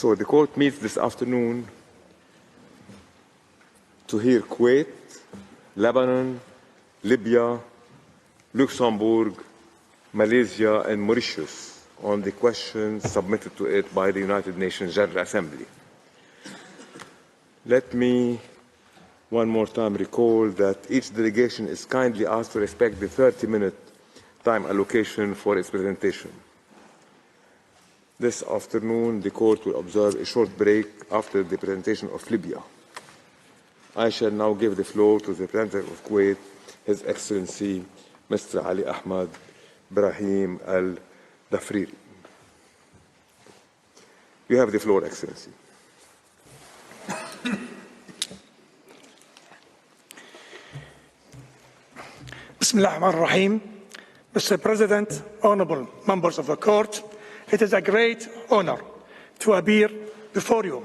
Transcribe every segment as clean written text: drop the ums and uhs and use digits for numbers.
So the court meets this afternoon to hear Kuwait, Lebanon, Libya, Luxembourg, Malaysia, and Mauritius on the questions submitted to it by the United Nations General Assembly. Let me one more time recall that each delegation is kindly asked to respect the 30-minute time allocation for its presentation. This afternoon, the court will observe a short break after the presentation of Libya. I shall now give the floor to the representative of Kuwait, His Excellency Mr. Ali Ahmad Brahim Al-Dafriri. You have the floor, Excellency. Bismillah ar-Rahman ar-Rahim. Mr. President, honorable members of the court, it is a great honor to appear before you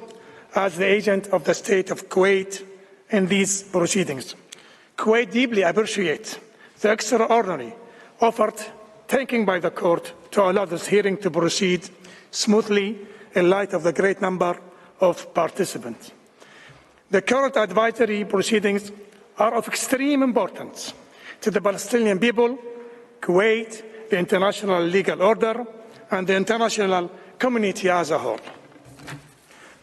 as the agent of the state of Kuwait in these proceedings. Kuwait deeply appreciates the extraordinary effort taken by the court to allow this hearing to proceed smoothly in light of the great number of participants. The current advisory proceedings are of extreme importance to the Palestinian people, Kuwait, the international legal order, and the international community as a whole.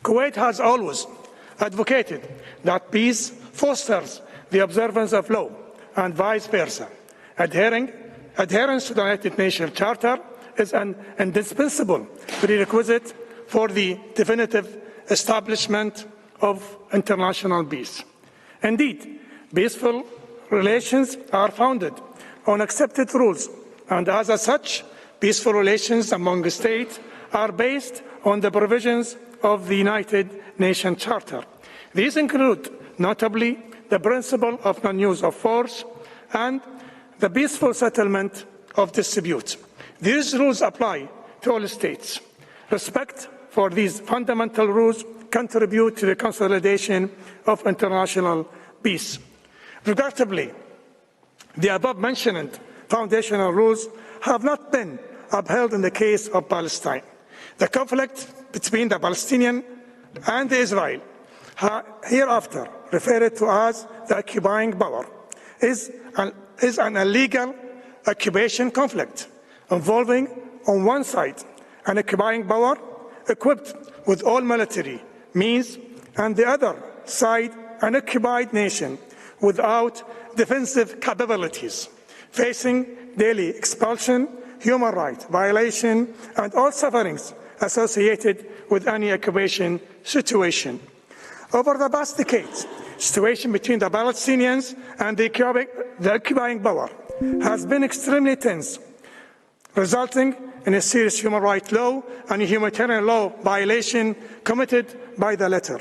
Kuwait has always advocated that peace fosters the observance of law and vice versa. Adherence to the United Nations Charter is an indispensable prerequisite for the definitive establishment of international peace. Indeed, peaceful relations are founded on accepted rules, and as such, peaceful relations among states are based on the provisions of the United Nations Charter. These include, notably, the principle of non-use of force and the peaceful settlement of disputes. These rules apply to all states. Respect for these fundamental rules contribute to the consolidation of international peace. Regrettably, the above-mentioned foundational rules have not been upheld in the case of Palestine. The conflict between the Palestinian and Israel, hereafter referred to as the occupying power, is an illegal occupation conflict involving, on one side, an occupying power equipped with all military means, and the other side, an occupied nation without defensive capabilities, facing daily expulsion, human rights violation, and all sufferings associated with any occupation situation. Over the past decades, the situation between the Palestinians and the occupying power has been extremely tense, resulting in a serious human rights law and humanitarian law violation committed by the latter.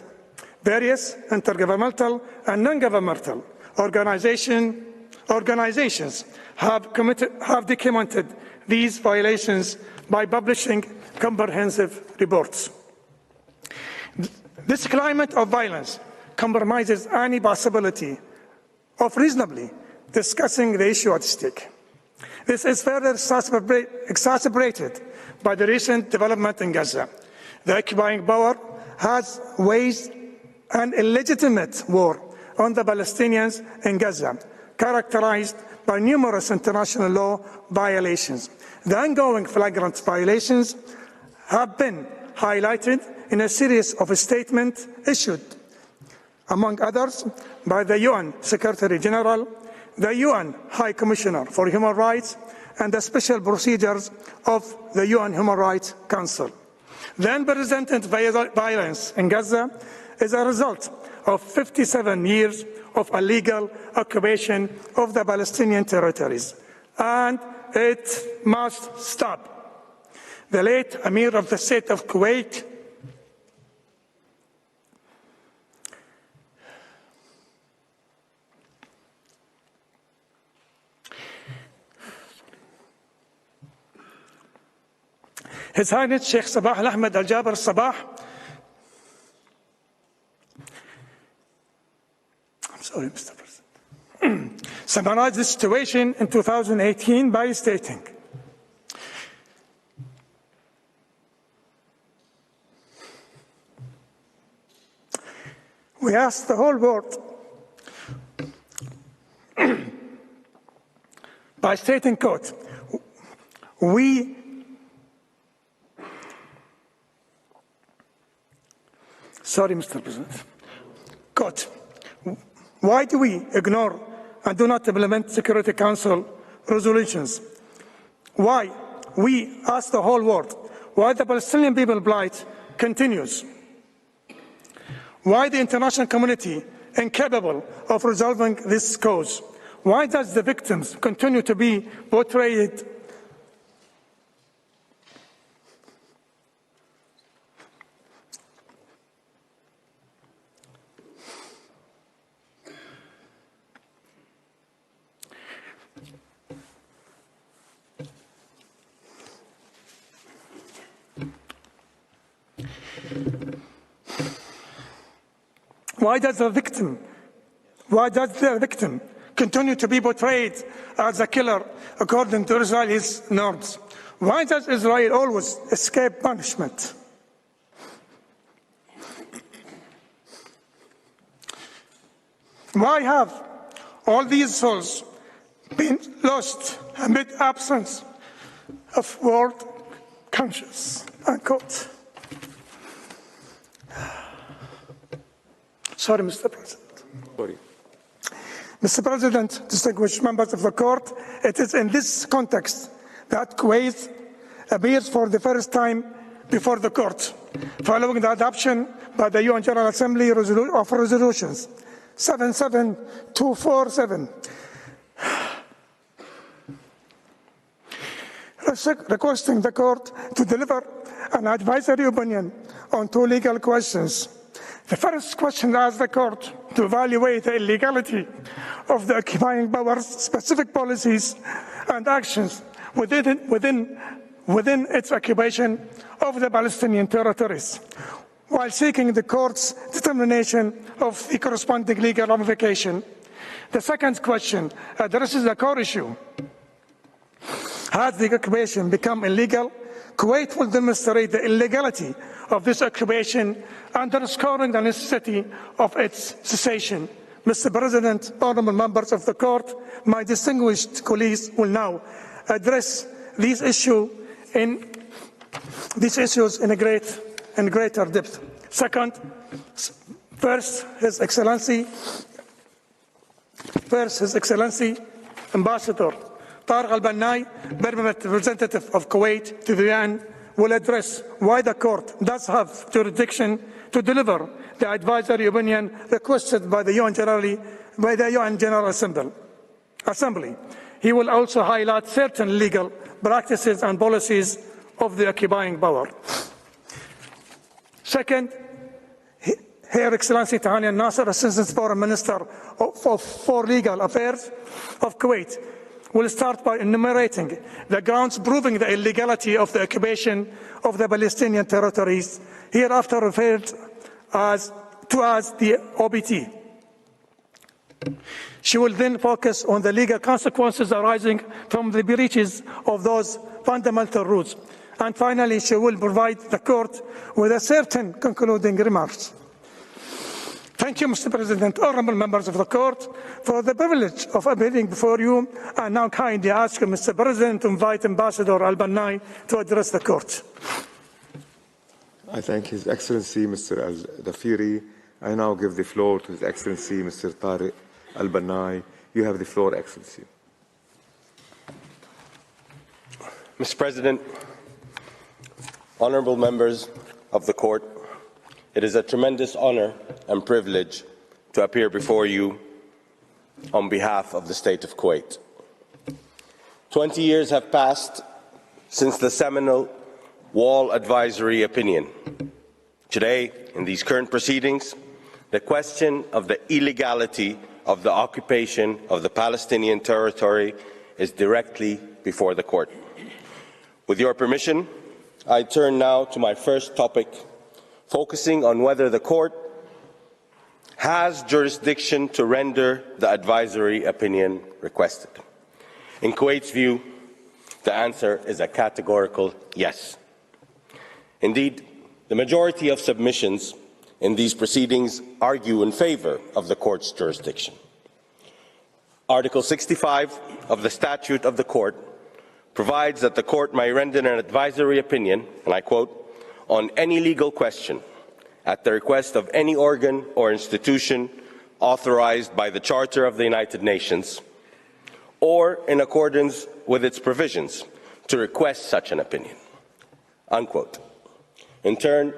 Various intergovernmental and non-governmental organizations have documented these violations by publishing comprehensive reports. This climate of violence compromises any possibility of reasonably discussing the issue at stake. This is further exacerbated by the recent development in Gaza. The occupying power has waged an illegitimate war on the Palestinians in Gaza, characterized by numerous international law violations. The ongoing flagrant violations have been highlighted in a series of statements issued, among others, by the UN Secretary General, the UN High Commissioner for Human Rights, and the special procedures of the UN Human Rights Council. The unprecedented violence in Gaza is a result of 57 years of illegal occupation of the Palestinian territories, and it must stop. The late Emir of the State of Kuwait, His Highness Sheikh Sabah Al-Ahmed Al-Jaber Sabah, sorry, Mr. President, summarized the situation in 2018 by stating, We ask the whole world by stating, quote, Mr. President. Quote, why do we ignore and do not implement Security Council resolutions? Why? We ask the whole world. Why the Palestinian people plight continues? Why the international community incapable of resolving this cause? Why does the victims continue to be portrayed Why does the victim continue to be portrayed as a killer according to Israel's norms? Why does Israel always escape punishment? Why have all these souls been lost amid absence of world conscience? Unquote. Sorry, Mr. President. Sorry. Mr. President, distinguished members of the court, it is in this context that Kuwait appears for the first time before the court, following the adoption by the UN General Assembly of resolutions 77247, requesting the court to deliver an advisory opinion on two legal questions. The first question asks the court to evaluate the illegality of the occupying power's specific policies and actions within its occupation of the Palestinian territories, while seeking the court's determination of the corresponding legal ramification. The second question addresses the core issue. Has the occupation become illegal? Kuwait will demonstrate the illegality of this occupation, underscoring the necessity of its cessation. Mr. President, honourable members of the court, my distinguished colleagues will now address these issues in greater depth. Second, first, His Excellency Ambassador Tariq al-Bannai, permanent representative of Kuwait to the UN, will address why the court does have jurisdiction to deliver the advisory opinion requested by the UN General Assembly. He will also highlight certain legal practices and policies of the occupying power. Second, Her Excellency Tehani al-Nassir, Assistant Foreign Minister for Legal Affairs of Kuwait, will start by enumerating the grounds proving the illegality of the occupation of the Palestinian territories, hereafter referred to as the OBT. She will then focus on the legal consequences arising from the breaches of those fundamental rules. And finally, she will provide the court with a certain concluding remarks. Thank you, Mr. President, honourable members of the court, for the privilege of appearing before you. I now kindly ask Mr. President to invite Ambassador al-Bannai to address the court. I thank His Excellency Mr. al-Dafiri. I now give the floor to His Excellency Mr. Tariq al-Bannai. You have the floor, Excellency. Mr. President, honourable members of the court, it is a tremendous honour and privilege to appear before you on behalf of the State of Kuwait. 20 years have passed since the seminal Wall Advisory Opinion. Today, in these current proceedings, the question of the illegality of the occupation of the Palestinian territory is directly before the court. With your permission, I turn now to my first topic, focusing on whether the court has jurisdiction to render the advisory opinion requested. In Kuwait's view, the answer is a categorical yes. Indeed, the majority of submissions in these proceedings argue in favor of the Court's jurisdiction. Article 65 of the Statute of the Court provides that the Court may render an advisory opinion, and I quote, on any legal question at the request of any organ or institution authorized by the Charter of the United Nations or in accordance with its provisions to request such an opinion, unquote. In turn,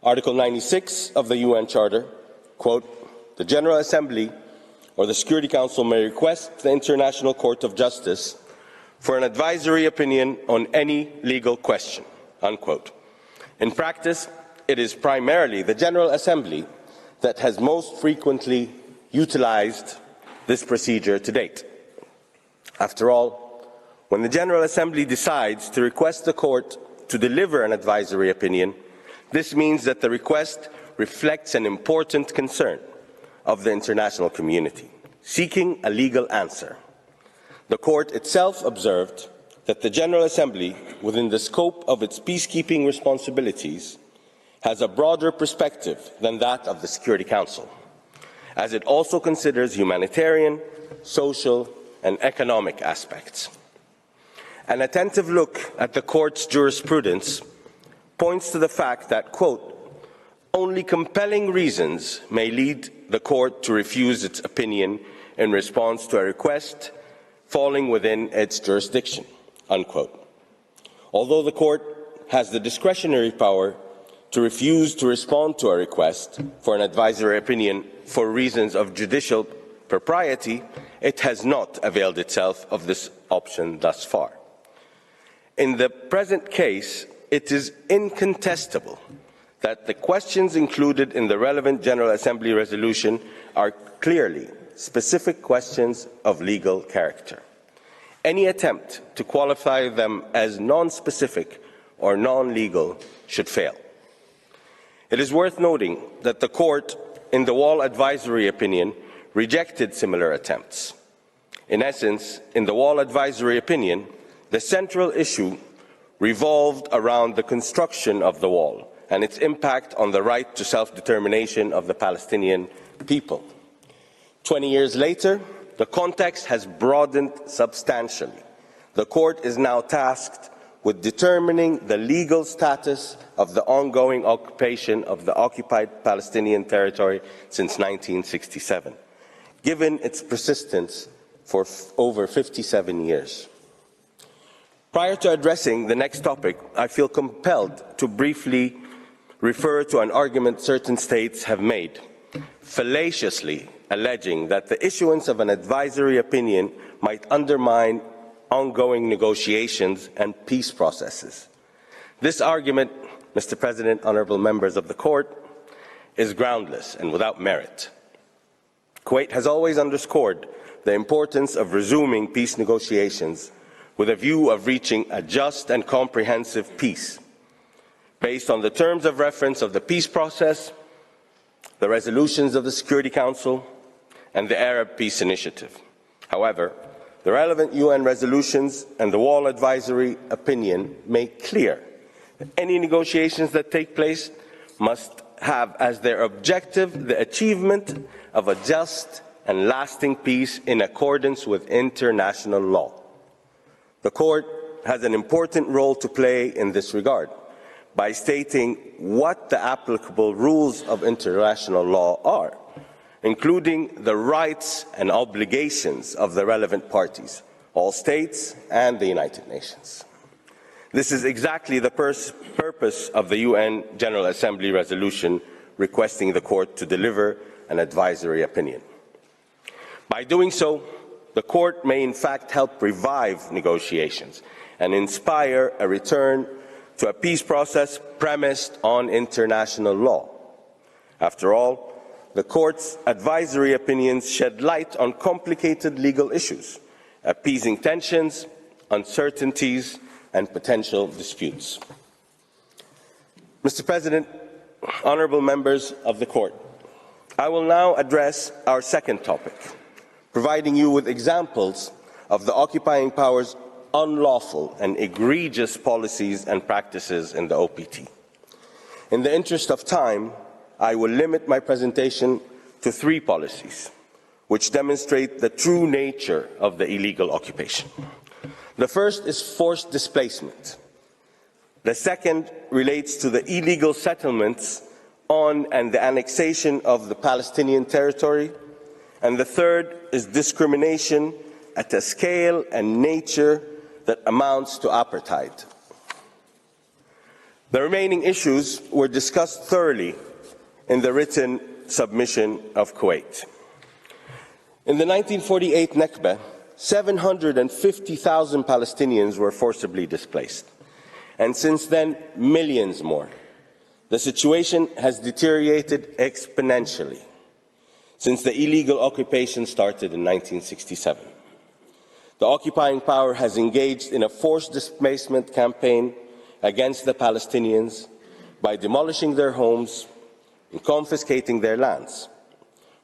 Article 96 of the UN Charter, quote, the General Assembly or the Security Council may request the International Court of Justice for an advisory opinion on any legal question, unquote. In practice, it is primarily the General Assembly that has most frequently utilized this procedure to date. After all, when the General Assembly decides to request the Court to deliver an advisory opinion, this means that the request reflects an important concern of the international community, seeking a legal answer. The Court itself observed that the General Assembly, within the scope of its peacekeeping responsibilities, has a broader perspective than that of the Security Council, as it also considers humanitarian, social, and economic aspects. An attentive look at the Court's jurisprudence points to the fact that, quote, only compelling reasons may lead the Court to refuse its opinion in response to a request falling within its jurisdiction, unquote. Although the Court has the discretionary power to refuse to respond to a request for an advisory opinion for reasons of judicial propriety, it has not availed itself of this option thus far. In the present case, it is incontestable that the questions included in the relevant General Assembly resolution are clearly specific questions of legal character. Any attempt to qualify them as non-specific or non-legal should fail. It is worth noting that the Court, in the Wall advisory opinion, rejected similar attempts. In essence, in the Wall advisory opinion, the central issue revolved around the construction of the wall and its impact on the right to self-determination of the Palestinian people. 20 years later, the context has broadened substantially. The Court is now tasked with determining the legal status of the ongoing occupation of the occupied Palestinian territory since 1967, given its persistence for over 57 years. Prior to addressing the next topic, I feel compelled to briefly refer to an argument certain states have made, fallaciously alleging that the issuance of an advisory opinion might undermine ongoing negotiations and peace processes. This argument, Mr. President, honourable members of the Court, is groundless and without merit. Kuwait has always underscored the importance of resuming peace negotiations with a view of reaching a just and comprehensive peace, based on the terms of reference of the peace process, the resolutions of the Security Council, and the Arab Peace Initiative. However, the relevant UN resolutions and the Wall advisory opinion make clear that any negotiations that take place must have as their objective the achievement of a just and lasting peace in accordance with international law. The Court has an important role to play in this regard by stating what the applicable rules of international law are, including the rights and obligations of the relevant parties, all states and the United Nations. This is exactly the purpose of the UN General Assembly resolution requesting the Court to deliver an advisory opinion. By doing so, the Court may in fact help revive negotiations and inspire a return to a peace process premised on international law. After all, the Court's advisory opinions shed light on complicated legal issues, appeasing tensions, uncertainties, and potential disputes. Mr. President, honourable members of the Court, I will now address our second topic, providing you with examples of the occupying power's unlawful and egregious policies and practices in the OPT. In the interest of time, I will limit my presentation to 3 policies, which demonstrate the true nature of the illegal occupation. The first is forced displacement. The second relates to the illegal settlements on and the annexation of the Palestinian territory. And the third is discrimination at a scale and nature that amounts to apartheid. The remaining issues were discussed thoroughly in the written submission of Kuwait. In the 1948 Nakba, 750,000 Palestinians were forcibly displaced, and since then, millions more. The situation has deteriorated exponentially since the illegal occupation started in 1967. The occupying power has engaged in a forced displacement campaign against the Palestinians by demolishing their homes and confiscating their lands.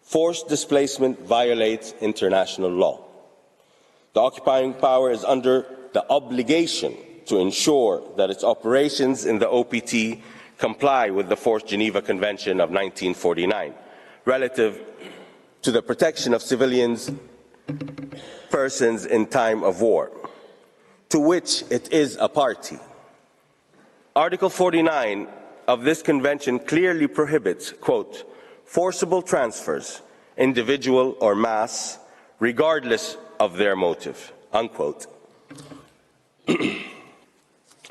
Forced displacement violates international law. The occupying power is under the obligation to ensure that its operations in the OPT comply with the Fourth Geneva Convention of 1949 relative to the protection of civilians, persons in time of war, to which it is a party. Article 49 of this convention clearly prohibits, quote, forcible transfers, individual or mass, regardless of their motive, unquote,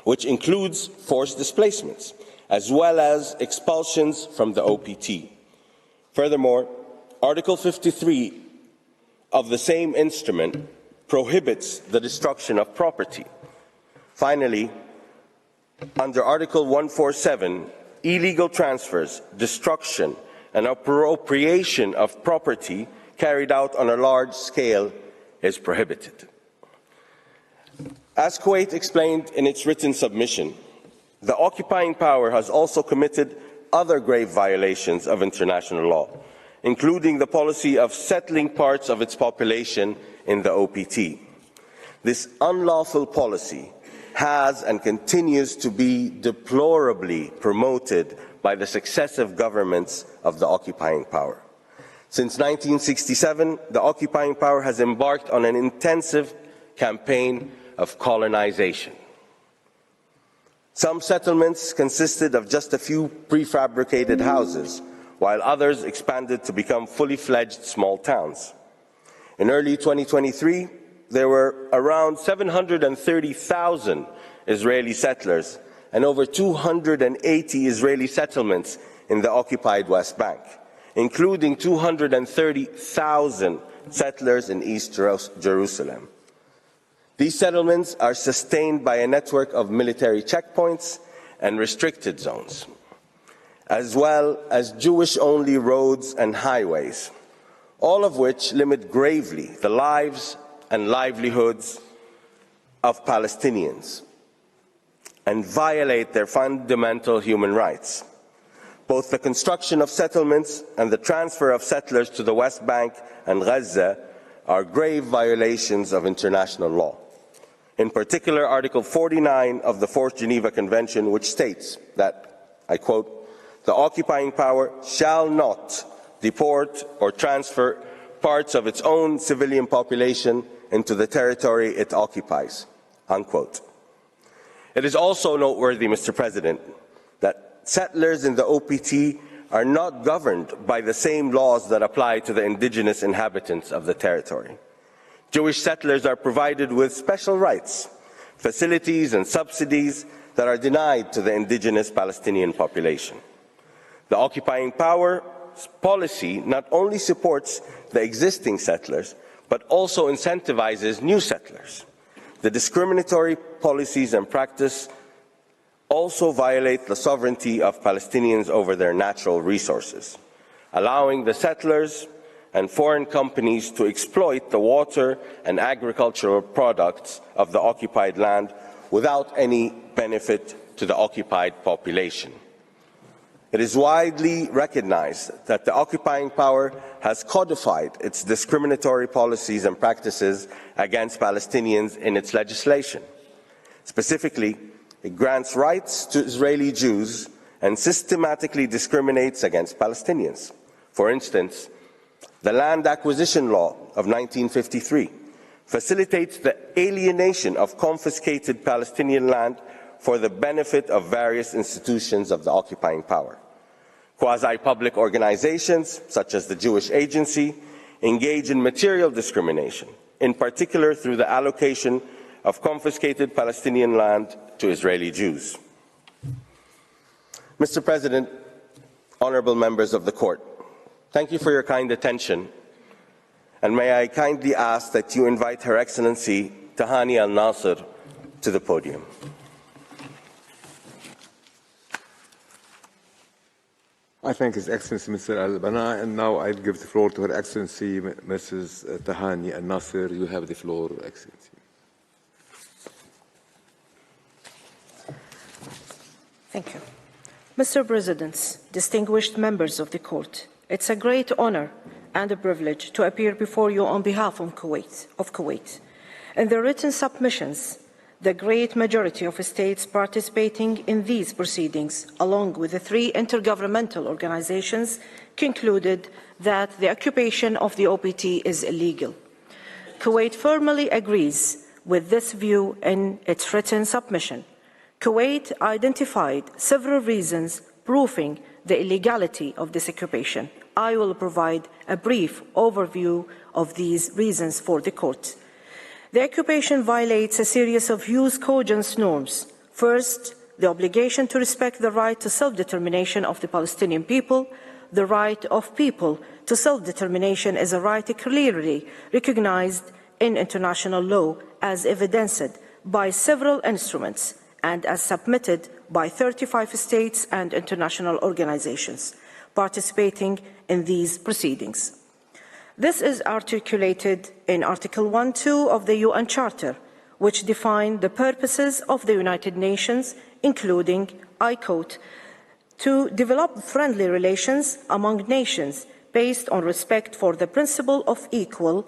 which includes forced displacements, as well as expulsions from the OPT. Furthermore, Article 53 of the same instrument prohibits the destruction of property. Finally, under Article 147, illegal transfers, destruction, and appropriation of property carried out on a large scale is prohibited. As Kuwait explained in its written submission, the occupying power has also committed other grave violations of international law, including the policy of settling parts of its population in the OPT. This unlawful policy has and continues to be deplorably promoted by the successive governments of the occupying power. Since 1967, the occupying power has embarked on an intensive campaign of colonization. Some settlements consisted of just a few prefabricated houses, while others expanded to become fully fledged small towns. In early 2023, there were around 730,000 Israeli settlers and over 280 Israeli settlements in the occupied West Bank, including 230,000 settlers in East Jerusalem. These settlements are sustained by a network of military checkpoints and restricted zones, as well as Jewish-only roads and highways, all of which limit gravely the lives and livelihoods of Palestinians and violate their fundamental human rights. Both the construction of settlements and the transfer of settlers to the West Bank and Gaza are grave violations of international law. In particular, Article 49 of the Fourth Geneva Convention, which states that, I quote, the occupying power shall not deport or transfer parts of its own civilian population into the territory it occupies, unquote. It is also noteworthy, Mr. President, that settlers in the OPT are not governed by the same laws that apply to the indigenous inhabitants of the territory. Jewish settlers are provided with special rights, facilities and subsidies that are denied to the indigenous Palestinian population. The occupying power's policy not only supports the existing settlers, but also incentivizes new settlers. The discriminatory policies and practice also violate the sovereignty of Palestinians over their natural resources, allowing the settlers and foreign companies to exploit the water and agricultural products of the occupied land without any benefit to the occupied population. It is widely recognized that the occupying power has codified its discriminatory policies and practices against Palestinians in its legislation. Specifically, it grants rights to Israeli Jews and systematically discriminates against Palestinians. For instance, the Land Acquisition Law of 1953 facilitates the alienation of confiscated Palestinian land for the benefit of various institutions of the occupying power. Quasi-public organizations, such as the Jewish Agency, engage in material discrimination, in particular through the allocation of confiscated Palestinian land to Israeli Jews. Mr. President, honorable members of the Court, thank you for your kind attention, and may I kindly ask that you invite Her Excellency Tehani al-Nassir to the podium. I thank His Excellency Mr. Al-Bana, and now I give the floor to Her Excellency Mrs. Tehani al-Nassir. You have the floor, Excellency. Thank you. Mr. President, distinguished members of the Court, it's a great honor and a privilege to appear before you on behalf of Kuwait. In the written submissions, the great majority of states participating in these proceedings, along with the 3 intergovernmental organizations, concluded that the occupation of the OPT is illegal. Kuwait firmly agrees with this view in its written submission. Kuwait identified several reasons proving the illegality of this occupation. I will provide a brief overview of these reasons for the Court. The occupation violates a series of jus cogens norms. First, the obligation to respect the right to self-determination of the Palestinian people. The right of people to self-determination is a right clearly recognized in international law as evidenced by several instruments and as submitted by 35 states and international organizations participating in these proceedings. This is articulated in Article 1.2 of the UN Charter, which define the purposes of the United Nations, including, I quote, to develop friendly relations among nations based on respect for the principle of equal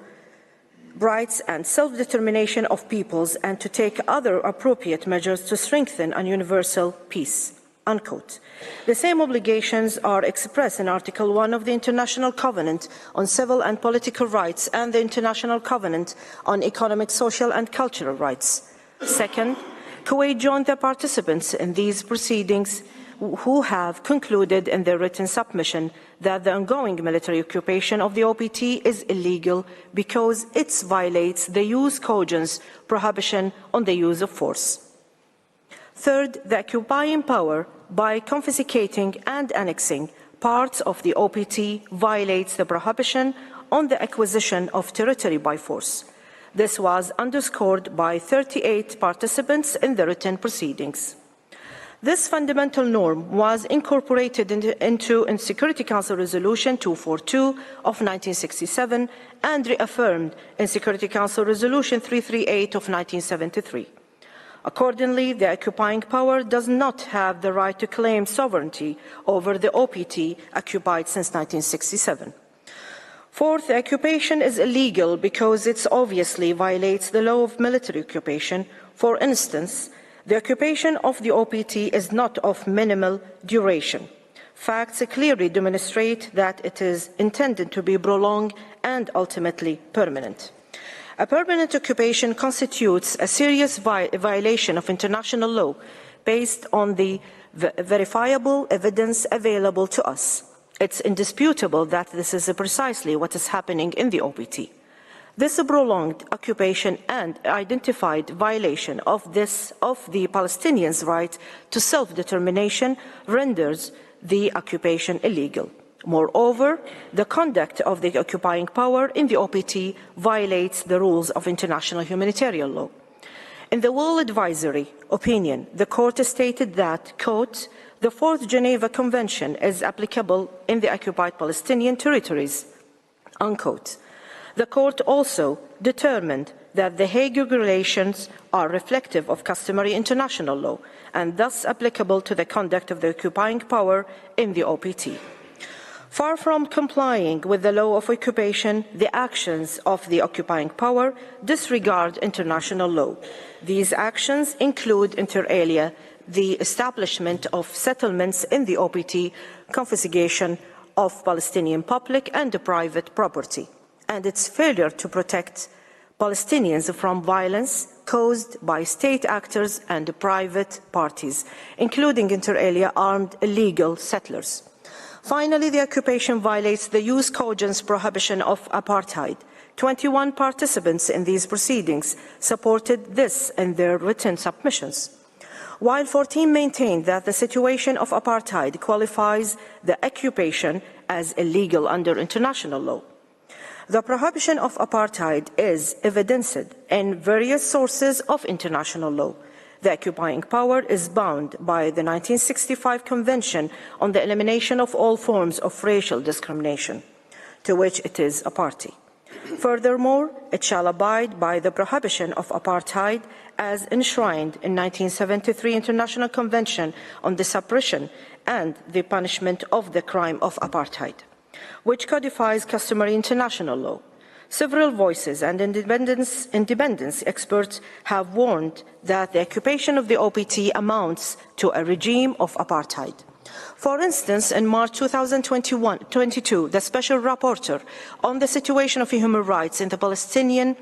rights and self-determination of peoples, and to take other appropriate measures to strengthen a universal peace, unquote. The same obligations are expressed in Article 1 of the International Covenant on Civil and Political Rights and the International Covenant on Economic, Social and Cultural Rights. Second, Kuwait joined the participants in these proceedings who have concluded in their written submission that the ongoing military occupation of the OPT is illegal because it violates the jus cogens prohibition on the use of force. Third, the occupying power, by confiscating and annexing parts of the OPT, violates the prohibition on the acquisition of territory by force. This was underscored by 38 participants in the written proceedings. This fundamental norm was incorporated into Security Council Resolution 242 of 1967 and reaffirmed in Security Council Resolution 338 of 1973. Accordingly, the occupying power does not have the right to claim sovereignty over the OPT occupied since 1967. Fourth, the occupation is illegal because it obviously violates the law of military occupation. For instance, the occupation of the OPT is not of minimal duration. Facts clearly demonstrate that it is intended to be prolonged and ultimately permanent. A permanent occupation constitutes a serious violation of international law based on the verifiable evidence available to us. It's indisputable that this is precisely what is happening in the OPT. This prolonged occupation and identified violation of the Palestinians' right to self-determination renders the occupation illegal. Moreover, the conduct of the occupying power in the OPT violates the rules of international humanitarian law. In the World Advisory opinion, the Court stated that, quote, the Fourth Geneva Convention is applicable in the occupied Palestinian territories, unquote. The Court also determined that the Hague regulations are reflective of customary international law and thus applicable to the conduct of the occupying power in the OPT. Far from complying with the law of occupation, the actions of the occupying power disregard international law. These actions include, inter alia, the establishment of settlements in the OPT, confiscation of Palestinian public and private property, and its failure to protect Palestinians from violence caused by state actors and private parties, including inter alia armed illegal settlers. Finally, the occupation violates the jus cogens prohibition of apartheid. 21 participants in these proceedings supported this in their written submissions, while 14 maintained that the situation of apartheid qualifies the occupation as illegal under international law. The prohibition of apartheid is evidenced in various sources of international law. The occupying power is bound by the 1965 Convention on the Elimination of All Forms of Racial Discrimination, to which it is a party. Furthermore, it shall abide by the prohibition of apartheid as enshrined in 1973 International Convention on the Suppression and the Punishment of the Crime of Apartheid, which codifies customary international law. Several voices and independence experts have warned that the occupation of the OPT amounts to a regime of apartheid. For instance, in March 2022, the Special Rapporteur on the situation of human rights in the Palestinian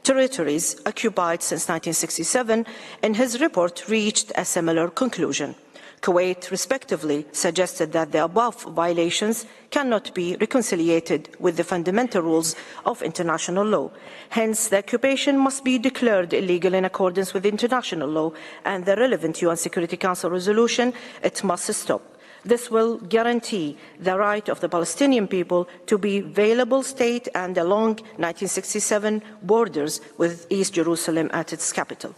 territories occupied since 1967, in his report reached a similar conclusion. Kuwait, respectively, suggested that the above violations cannot be reconciliated with the fundamental rules of international law. Hence, the occupation must be declared illegal in accordance with international law and the relevant UN Security Council resolution. It must stop. This will guarantee the right of the Palestinian people to be available state and along 1967 borders with East Jerusalem at its capital.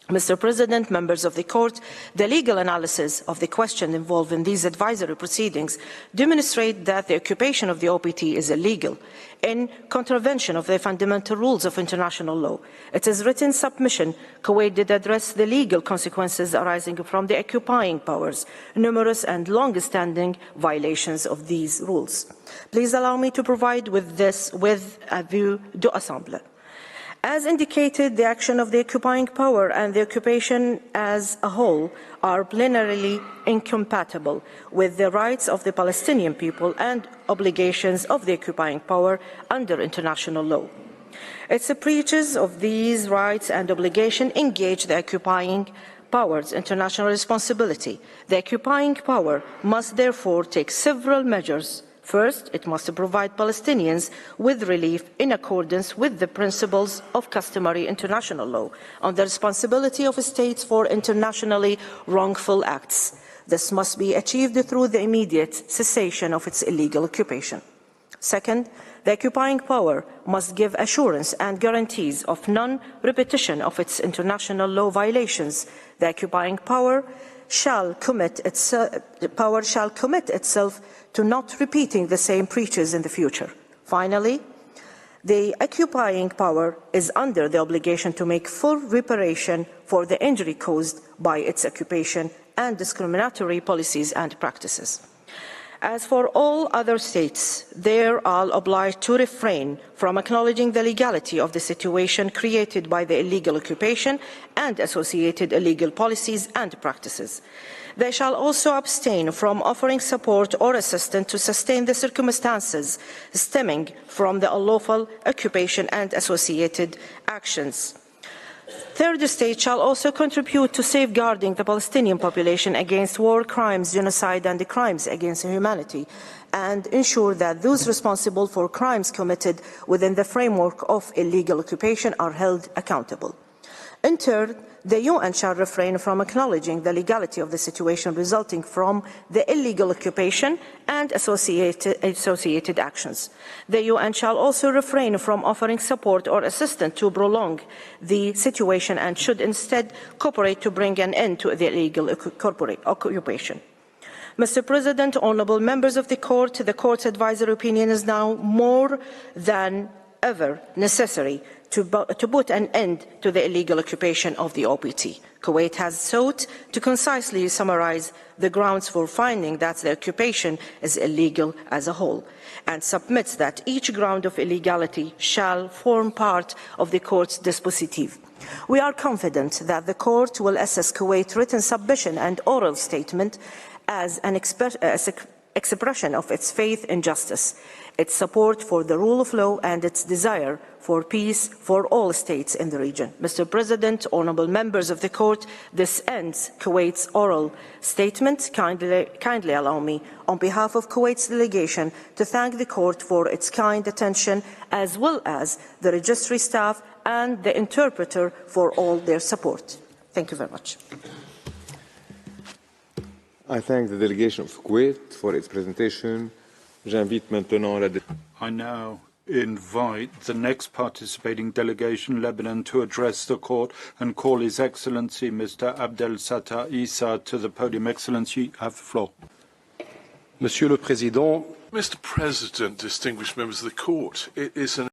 Mr. President, members of the Court, the legal analysis of the question involved in these advisory proceedings demonstrate that the occupation of the OPT is illegal, in contravention of the fundamental rules of international law. It is written submission, Kuwait did address the legal consequences arising from the occupying powers, numerous and long-standing violations of these rules. Please allow me to provide with a view d'ensemble. As indicated, the action of the occupying power and the occupation as a whole are plenarily incompatible with the rights of the Palestinian people and obligations of the occupying power under international law. Its breaches of these rights and obligations engage the occupying power's international responsibility. The occupying power must therefore take several measures. First, it must provide Palestinians with relief in accordance with the principles of customary international law on the responsibility of states for internationally wrongful acts. This must be achieved through the immediate cessation of its illegal occupation. Second, the occupying power must give assurance and guarantees of non-repetition of its international law violations. The occupying power shall commit itself to not repeating the same breaches in the future. Finally, the occupying power is under the obligation to make full reparation for the injury caused by its occupation and discriminatory policies and practices. As for all other states, they are obliged to refrain from acknowledging the legality of the situation created by the illegal occupation and associated illegal policies and practices. They shall also abstain from offering support or assistance to sustain the circumstances stemming from the unlawful occupation and associated actions. Third state shall also contribute to safeguarding the Palestinian population against war crimes, genocide and crimes against humanity, and ensure that those responsible for crimes committed within the framework of illegal occupation are held accountable. In turn, the UN shall refrain from acknowledging the legality of the situation resulting from the illegal occupation and associated actions. The UN shall also refrain from offering support or assistance to prolong the situation and should instead cooperate to bring an end to the illegal occupation. Mr. President, honourable members of the Court's advisory opinion is now more than ever necessary to put an end to the illegal occupation of the OPT. Kuwait has sought to concisely summarize the grounds for finding that the occupation is illegal as a whole, and submits that each ground of illegality shall form part of the court's dispositif. We are confident that the court will assess Kuwait's written submission and oral statement as an expression of its faith in justice, its support for the rule of law, and its desire for peace for all states in the region. Mr. President, honourable members of the court, this ends Kuwait's oral statement. Kindly allow me, on behalf of Kuwait's delegation, to thank the court for its kind attention, as well as the registry staff and the interpreter for all their support. Thank you very much. I thank the delegation of Kuwait for its presentation. J'invite maintenant la I now invite the next participating delegation, Lebanon, to address the court and call His Excellency Mr. Abdel Fattah Issa to the podium. Excellency, you have the floor. Monsieur le Président, Mr. President, distinguished members of the court, it is an